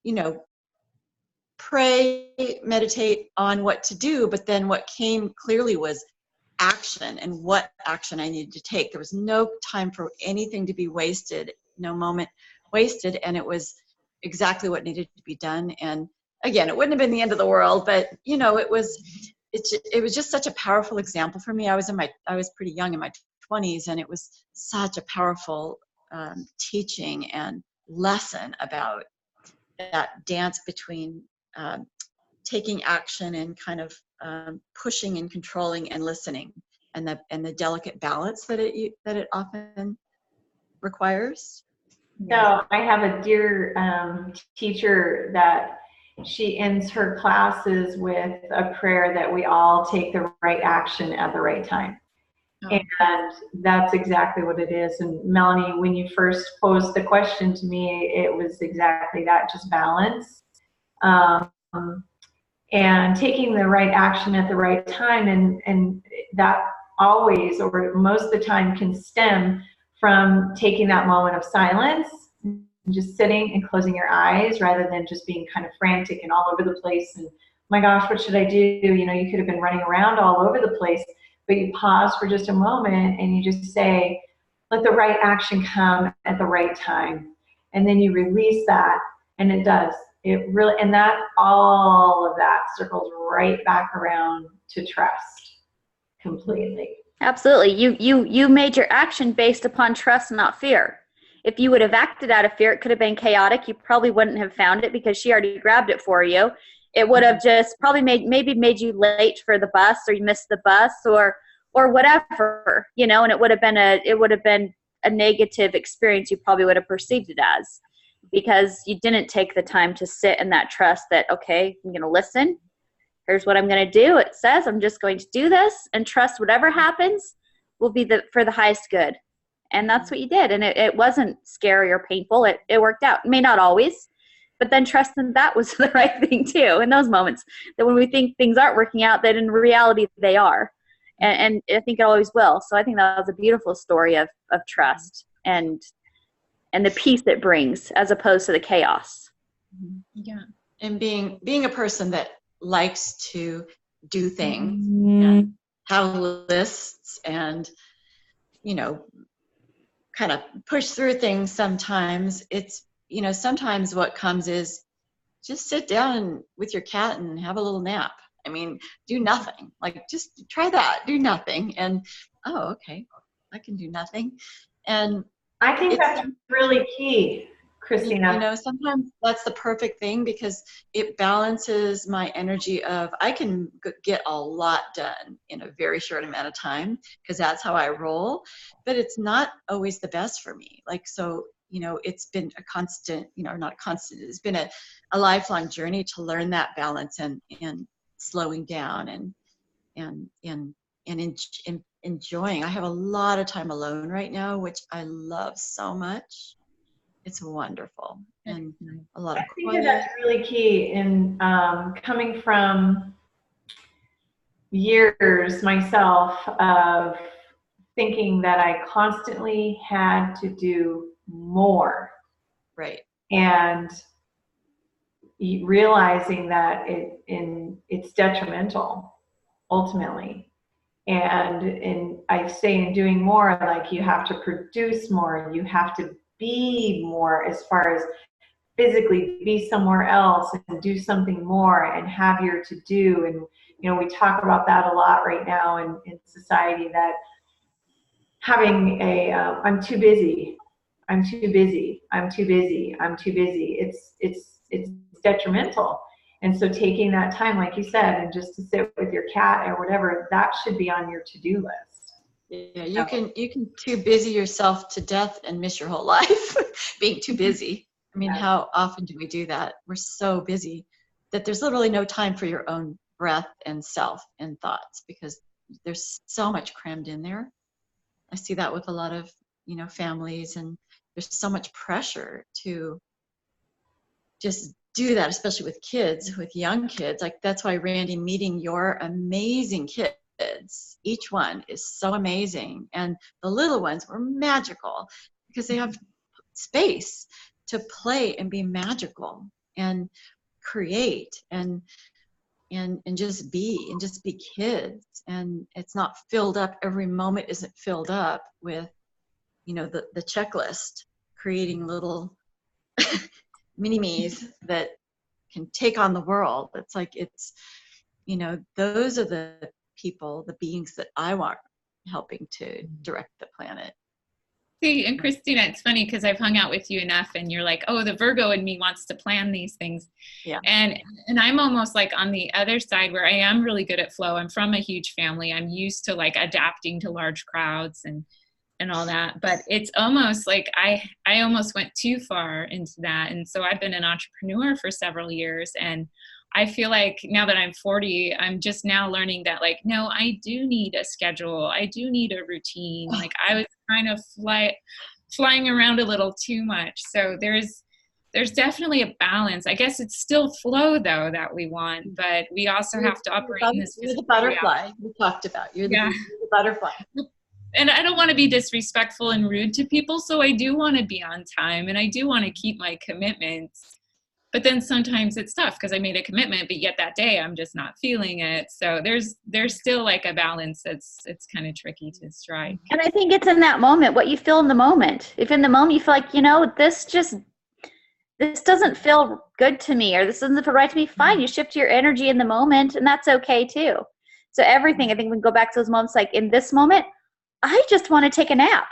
you know, pray, meditate on what to do, but then what came clearly was action, and what action I needed to take. There was no time for anything to be wasted, no moment wasted, and it was exactly what needed to be done. And again, it wouldn't have been the end of the world, but you know, it was just such a powerful example for me. I was pretty young, in my 20s, and it was such a powerful teaching and lesson about that dance between taking action and kind of pushing and controlling and listening, and the delicate balance that it often requires. So I have a dear teacher that she ends her classes with a prayer that we all take the right action at the right time. Oh. And that's exactly what it is. And Melanie, when you first posed the question to me, it was exactly that, just balance. And taking the right action at the right time, and that always, or most of the time, can stem from taking that moment of silence, just sitting and closing your eyes, rather than just being kind of frantic and all over the place and, my gosh, what should I do? You know, you could have been running around all over the place, but you pause for just a moment and you just say, let the right action come at the right time. and then you release that, and it does. It really, and that, all of that circles right back around to trust completely. Absolutely. You made your action based upon trust, not fear. If you would have acted out of fear, it could have been chaotic. You probably wouldn't have found it because she already grabbed it for you. It would have just probably made you late for the bus, or you missed the bus, or whatever, you know, and it would have been a negative experience. You probably would have perceived it as, because you didn't take the time to sit in that trust that, okay, I'm going to listen. Here's what I'm going to do. It says I'm just going to do this, and trust whatever happens will be for the highest good. And that's what you did. And it wasn't scary or painful. It worked out. It may not always, but then trust that was the right thing too in those moments. That when we think things aren't working out, that in reality they are. And I think it always will. So I think that was a beautiful story of trust and the peace it brings as opposed to the chaos. Yeah. And being a person that likes to do things and have lists and, you know, kind of push through things sometimes. It's, you know, sometimes what comes is just sit down with your cat and have a little nap. I mean, do nothing. Like, just try that. Do nothing. And, oh, okay, I can do nothing. And I think that's really key, Christina. You know, sometimes that's the perfect thing, because it balances my energy of, I can get a lot done in a very short amount of time, because that's how I roll, but it's not always the best for me. Like, so, you know, it's been a constant, you know, not constant, it's been a lifelong journey to learn that balance and slowing down and enjoying. I have a lot of time alone right now, which I love so much. It's wonderful, and a lot of quiet. I think that's really key in coming from years myself of thinking that I constantly had to do more. Right. And realizing that it's detrimental ultimately. And I say in doing more, like, you have to produce more, you have to be more, as far as physically be somewhere else and do something more and have your to do. And, you know, we talk about that a lot right now in society, that having I'm too busy, I'm too busy, I'm too busy, I'm too busy. It's detrimental. And so taking that time, like you said, and just to sit with your cat or whatever, that should be on your to-do list. Yeah, you can too busy yourself to death and miss your whole life being too busy. I mean, how often do we do that? We're so busy that there's literally no time for your own breath and self and thoughts, because there's so much crammed in there. I see that with a lot of, you know, families, and there's so much pressure to just do that, especially with kids, with young kids. Like, that's why, Randy, meeting your amazing kids, each one is so amazing, and the little ones were magical because they have space to play and be magical and create and just be kids. And it's not filled up, every moment isn't filled up with, you know, the checklist, creating little mini-me's that can take on the world. It's like, it's, you know, those are the people, the beings that I want helping to direct the planet. See, and Christina, it's funny because I've hung out with you enough, and you're like, oh, the Virgo in me wants to plan these things. Yeah. And I'm almost like on the other side, where I am really good at flow. I'm from a huge family. I'm used to like adapting to large crowds and all that. But it's almost like I almost went too far into that. And so I've been an entrepreneur for several years, and I feel like now that I'm 40, I'm just now learning that, like, no, I do need a schedule. I do need a routine. Like, I was kind of flying around a little too much. So there's definitely a balance. I guess it's still flow, though, that we want, but we also have to operate in this. You're the butterfly we talked about. You're the butterfly. And I don't want to be disrespectful and rude to people, so I do want to be on time, and I do want to keep my commitments. But then sometimes it's tough because I made a commitment, but yet that day I'm just not feeling it. So there's still like a balance it's kind of tricky to strike. And I think it's in that moment, what you feel in the moment. If in the moment you feel like, you know, this just this doesn't feel good to me, or this doesn't feel right to me, fine. You shift your energy in the moment, and that's okay too. So everything, I think we can go back to those moments, like in this moment, I just want to take a nap.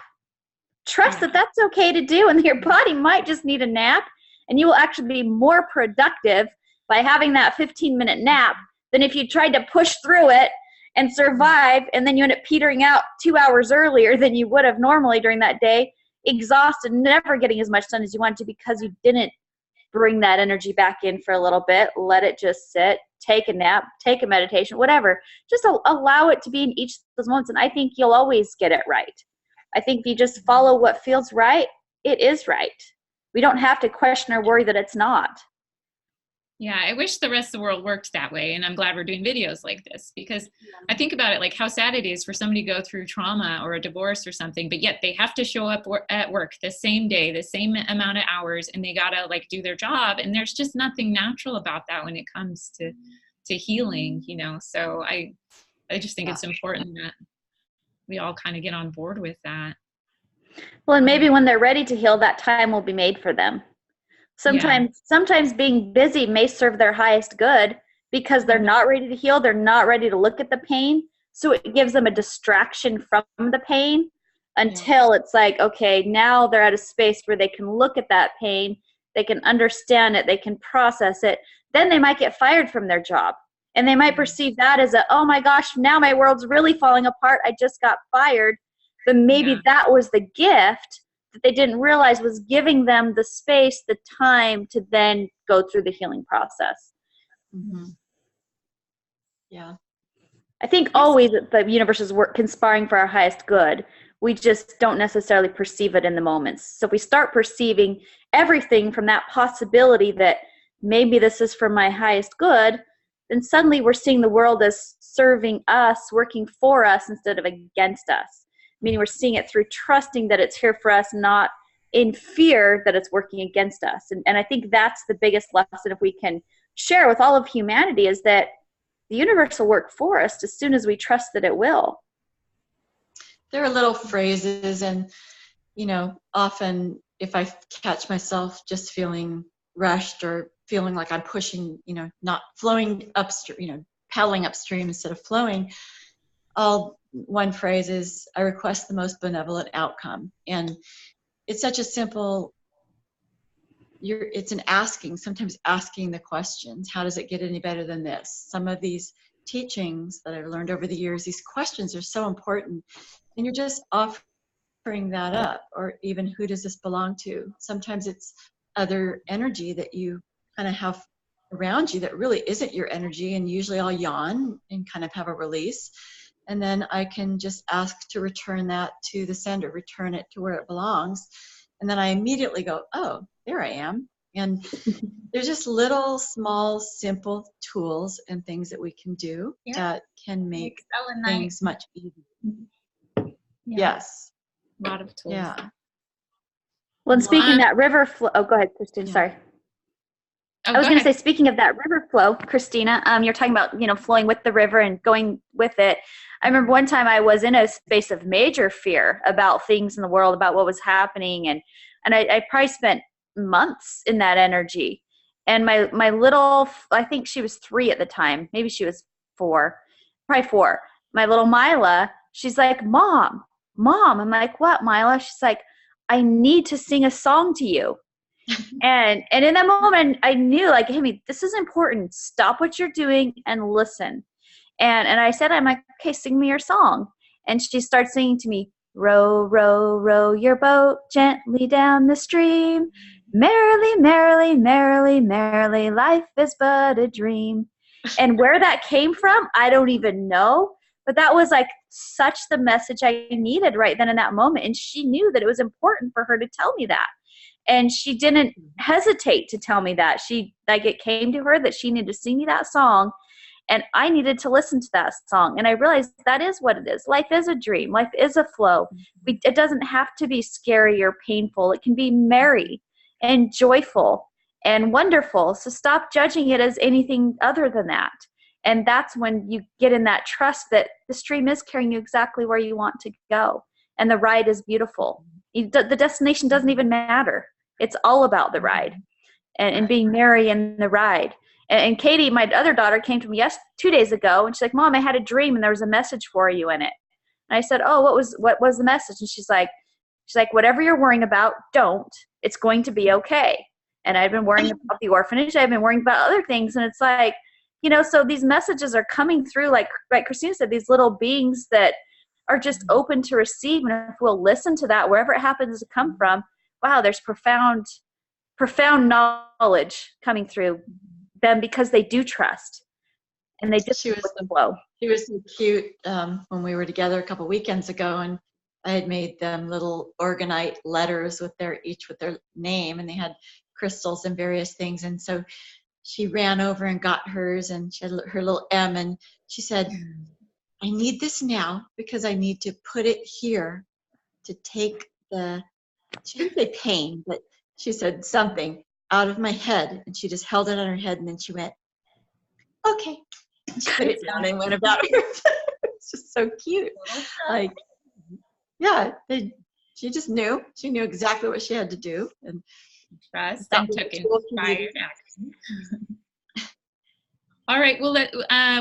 Trust that that's okay to do, and your body might just need a nap, and you will actually be more productive by having that 15-minute nap than if you tried to push through it and survive, and then you end up petering out 2 hours earlier than you would have normally during that day, exhausted, never getting as much done as you wanted to because you didn't bring that energy back in for a little bit, let it just sit, take a nap, take a meditation, whatever. Just allow it to be in each of those moments, and I think you'll always get it right. I think if you just follow what feels right, it is right. We don't have to question or worry that it's not. Yeah, I wish the rest of the world worked that way. And I'm glad we're doing videos like this, because I think about it, like how sad it is for somebody to go through trauma or a divorce or something, but yet they have to show up at work the same day, the same amount of hours, and they gotta like do their job. And there's just nothing natural about that when it comes to healing, you know? So I just think it's important that we all kind of get on board with that. Well, and maybe when they're ready to heal, that time will be made for them. Sometimes being busy may serve their highest good because they're not ready to heal. They're not ready to look at the pain. So it gives them a distraction from the pain until it's like, okay, now they're at a space where they can look at that pain. They can understand it. They can process it. Then they might get fired from their job. And they might perceive that as oh my gosh, now my world's really falling apart. I just got fired. But maybe that was the gift that they didn't realize was giving them the space, the time to then go through the healing process. Mm-hmm. Yeah. I think always the universe is conspiring for our highest good. We just don't necessarily perceive it in the moments. So if we start perceiving everything from that possibility that maybe this is for my highest good, then suddenly we're seeing the world as serving us, working for us instead of against us. Meaning we're seeing it through trusting that it's here for us, not in fear that it's working against us. And I think that's the biggest lesson, if we can share with all of humanity, is that the universe will work for us as soon as we trust that it will. There are little phrases, and, you know, often if I catch myself just feeling rushed or feeling like I'm pushing, you know, not flowing upstream, you know, paddling upstream instead of flowing, one phrase is, I request the most benevolent outcome. And it's such a simple, it's an asking, sometimes asking the questions. How does it get any better than this? Some of these teachings that I've learned over the years, these questions are so important. And you're just offering that up. Or even, who does this belong to? Sometimes it's other energy that you kind of have around you that really isn't your energy. And usually I'll yawn and kind of have a release. And then I can just ask to return that to the sender, return it to where it belongs. And then I immediately go, oh, there I am. And there's just little, small, simple tools and things that we can do that can make things much easier. Yes. A lot of tools. Yeah. Well, and speaking of that river flow, oh, go ahead, Christine, sorry. I was going to say, speaking of that river flow, Christina, you're talking about, you know, flowing with the river and going with it. I remember one time I was in a space of major fear about things in the world, about what was happening. And I probably spent months in that energy. And my little, I think she was 3 at the time. Maybe she was 4, probably 4. My little Mila, she's like, Mom. I'm like, what, Mila? She's like, I need to sing a song to you. And in that moment, I knew, like, hey, this is important. Stop what you're doing and listen. And I said, I'm like, okay, sing me your song. And she starts singing to me, row, row, row your boat gently down the stream. Merrily, merrily, merrily, merrily, life is but a dream. And where that came from, I don't even know. But that was like such the message I needed right then in that moment. And she knew that it was important for her to tell me that. And she didn't hesitate to tell me that. It came to her that she needed to sing me that song. And I needed to listen to that song. And I realized that is what it is. Life is a dream. Life is a flow. It doesn't have to be scary or painful. It can be merry and joyful and wonderful. So stop judging it as anything other than that. And that's when you get in that trust that the stream is carrying you exactly where you want to go. And the ride is beautiful. The destination doesn't even matter. It's all about the ride. and being merry in the ride. And Katie, my other daughter, came to me 2 days ago, and she's like, Mom, I had a dream and there was a message for you in it. And I said, oh, what was the message? And she's like, whatever you're worrying about, don't. It's going to be okay. And I've been worrying about the orphanage. I've been worrying about other things. And it's like, so these messages are coming through, like Christina said, these little beings that are just open to receive. And if we'll listen to that, wherever it happens to come from, wow, there's profound knowledge coming through them because they do trust. And they just flow. She was so cute when we were together a couple weekends ago, and I had made them little organite letters each with their name, and they had crystals and various things. And so she ran over and got hers, and she had her little M, and she said, I need this now because I need to put it here to take she didn't say pain, but she said something out of my head, and she just held it on her head, and then she went, okay. And she put it down and went about her. It's just so cute. Like, yeah, she just knew. She knew exactly what she had to do. And trust and took inspired action. All right, well,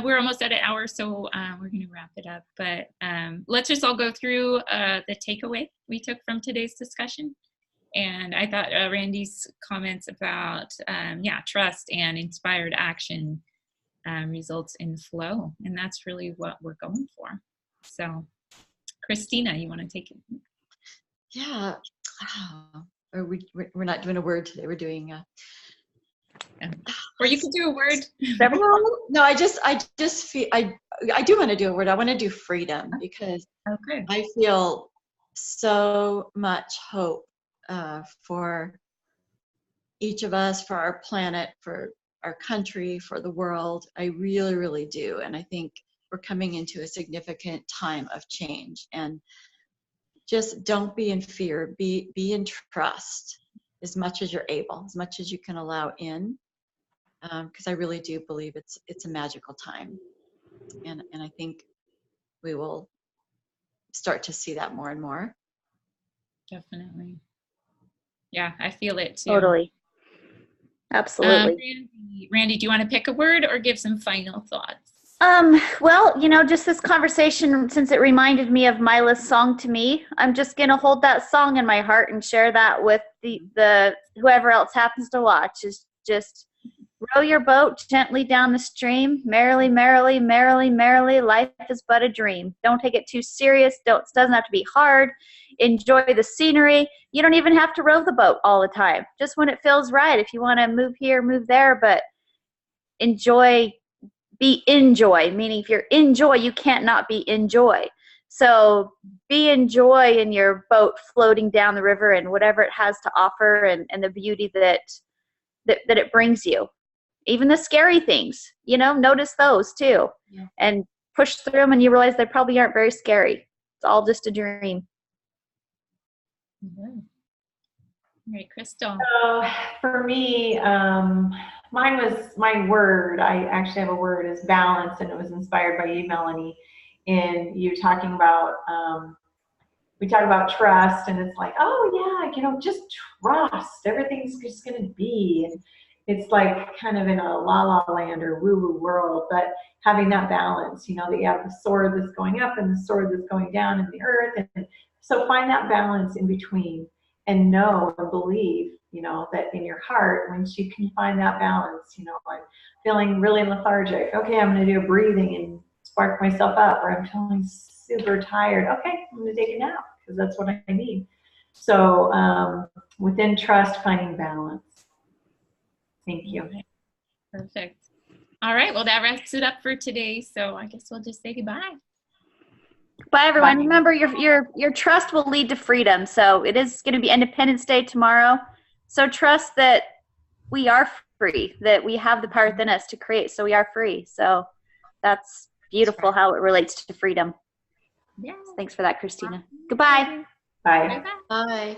we're almost at an hour, so we're going to wrap it up. But let's just all go through the takeaway we took from today's discussion. And I thought Randy's comments about, trust and inspired action results in flow. And that's really what we're going for. So, Christina, you want to take it? Yeah. We're not doing a word today. We're doing or you could do a word. No, I just feel I do want to do a word. I want to do freedom because I feel so much hope for each of us, for our planet, for our country, for the world. I really, really do. And I think we're coming into a significant time of change. And just don't be in fear. Be in trust as much as you're able, as much as you can allow in. Because I really do believe it's a magical time. And I think we will start to see that more and more. Definitely. Yeah, I feel it too. Totally. Absolutely. Randy, do you want to pick a word or give some final thoughts? Well, just this conversation, since it reminded me of Mila's song to me, I'm just going to hold that song in my heart and share that with the whoever else happens to watch. Is just row your boat gently down the stream, merrily, merrily, merrily, merrily, life is but a dream. Don't take it too serious. It doesn't have to be hard. Enjoy the scenery. You don't even have to row the boat all the time. Just when it feels right. If you want to move here, move there, but enjoy. Be in joy, meaning if you're in joy, you can't not be in joy. So be in joy in your boat floating down the river and whatever it has to offer and the beauty that it brings you. Even the scary things, notice those too. Yeah. And push through them and you realize they probably aren't very scary. It's all just a dream. Mm-hmm. All right, Crystal. So for me, mine was my word. I actually have a word is balance, and it was inspired by you, Melanie, in you talking about, we talk about trust, and it's like, oh yeah, just trust. Everything's just going to be. And it's like kind of in a la-la land or woo-woo world, but having that balance, that you have the sword that's going up and the sword that's going down in the earth. And so find that balance in between. And know and believe, that in your heart, once you can find that balance, I'm feeling really lethargic. Okay, I'm going to do a breathing and spark myself up. Or I'm feeling super tired. Okay, I'm going to take a nap because that's what I need. So within trust, finding balance. Thank you. Perfect. All right, well, that wraps it up for today. So I guess we'll just say goodbye. Bye, everyone. Bye. Remember, your trust will lead to freedom. So it is going to be Independence Day tomorrow. So trust that we are free, that we have the power within us to create. So we are free. So that's beautiful how it relates to freedom. Yeah. Thanks for that, Christina. Goodbye. Bye. Bye.